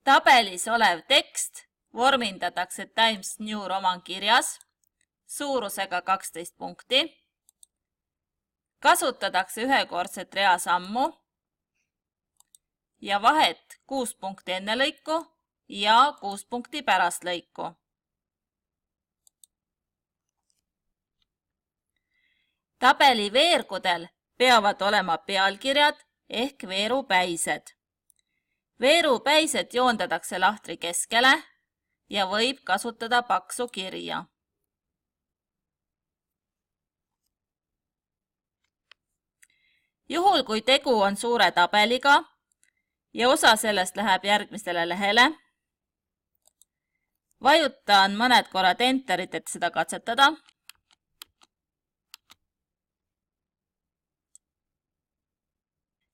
Tabelis olev tekst vormindatakse Times New Roman kirjas suurusega 12 punkti. Kasutatakse ühekordset reasammu ja vahet 6 punkti enne lõiku ja 6 punkti pärast lõiku. Tabeli veergudel peavad olema pealkirjad ehk veerupäised. Veerupäised joondatakse lahtri keskele ja võib kasutada paksu kirja. Juhul, kui tegu on suure tabeliga ja osa sellest läheb järgmisele lehele, vajutan mõned korrad Enterit, et seda katsetada.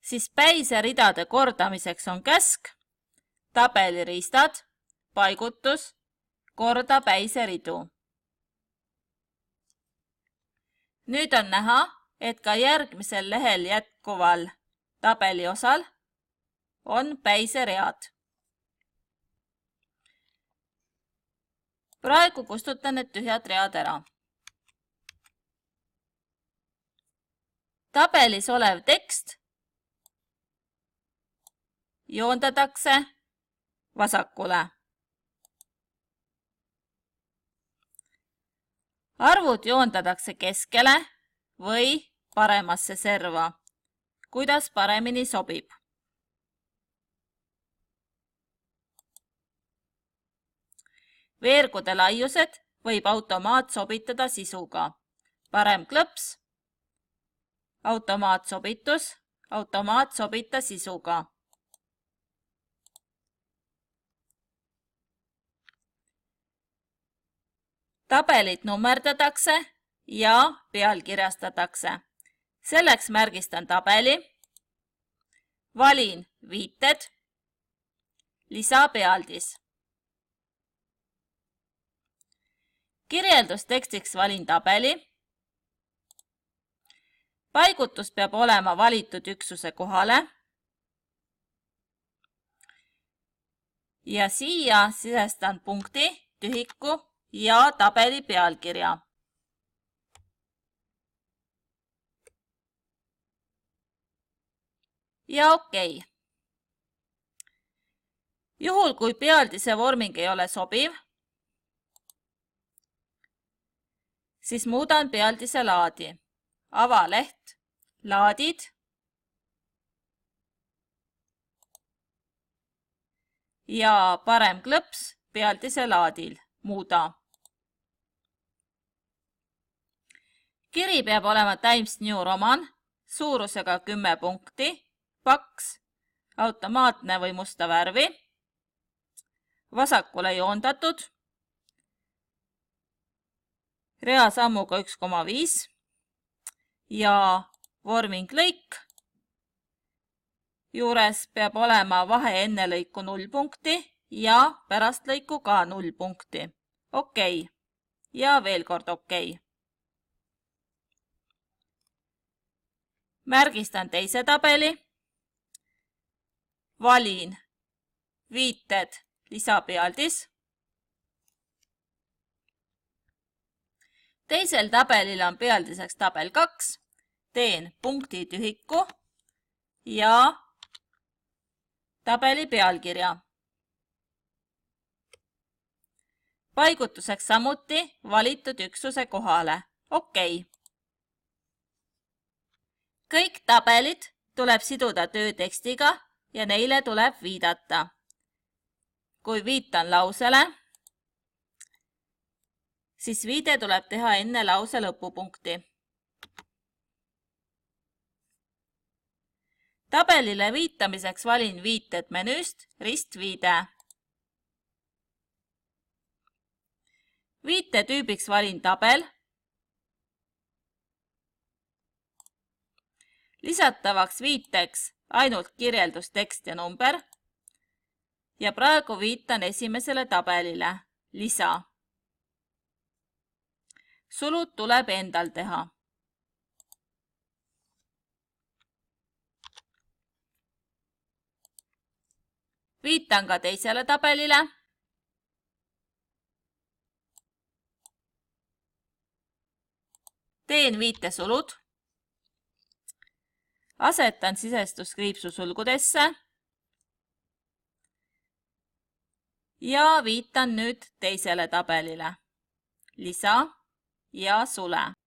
Siis päiseridade kordamiseks on käsk, tabeliriistad, paigutus, korda päiseridu. Nüüd on näha, et ka järgmisel lehel jätkuval tabeli osal on päiseread. Praegu kustutan need tühjad read ära. Tabelis olev tekst joondatakse vasakule. Arvud joondatakse keskele või paremasse serva, kuidas paremini sobib. Veergude laiused võib automaat sobitada sisuga. Parem klõps, automaatsobitus, automaat sobita sisuga. Tabelit nummerdatakse ja pealkirjastatakse. Selleks märgistan tabeli, valin viited, lisapealdis. Kirjeldustekstiks valin tabeli. Paigutus peab olema valitud üksuse kohale. Ja siia sisestan punkti, tühiku ja tabeli pealkirja. Ja okei. Juhul, kui pealdise vorming ei ole sobiv, siis muudan pealdise laadi. Avaleht, laadid ja parem klõps pealdise laadil. Muuda. Kiri peab olema Times New Roman, suurusega 10 punkti, paks, automaatne või musta värvi, vasakule joondatud, reasammuga 1,5 ja vorming lõik. Juures peab olema vahe enne lõiku 0 punkti ja pärast lõiku ka 0 punkti. Okei. Ja veel kord okei. Märgistan teise tabeli. Valin viited, lisapealdis. Teisel tabelil on pealdiseks tabel 2. Teen punkti tühiku ja tabeli pealkirja. Paigutuseks samuti valitud üksuse kohale. Okei. Kõik tabelid tuleb siduda töötekstiga ja neile tuleb viidata. Kui viitan lausele, siis viide tuleb teha enne lause lõpupunkti. Tabelile viitamiseks valin viited menüüst ristviide. Viite tüübiks valin tabel. Lisatavaks viiteks ainult kirjeldustekst ja number. Ja praegu viitan esimesele tabelile. Lisa. Sulud tuleb endal teha. Viitan ka teisele tabelile. Teen viitesulud. Asetan sisestuskriipsu sulgudesse. Ja viitan nüüd teisele tabelile. Lisa ja sule.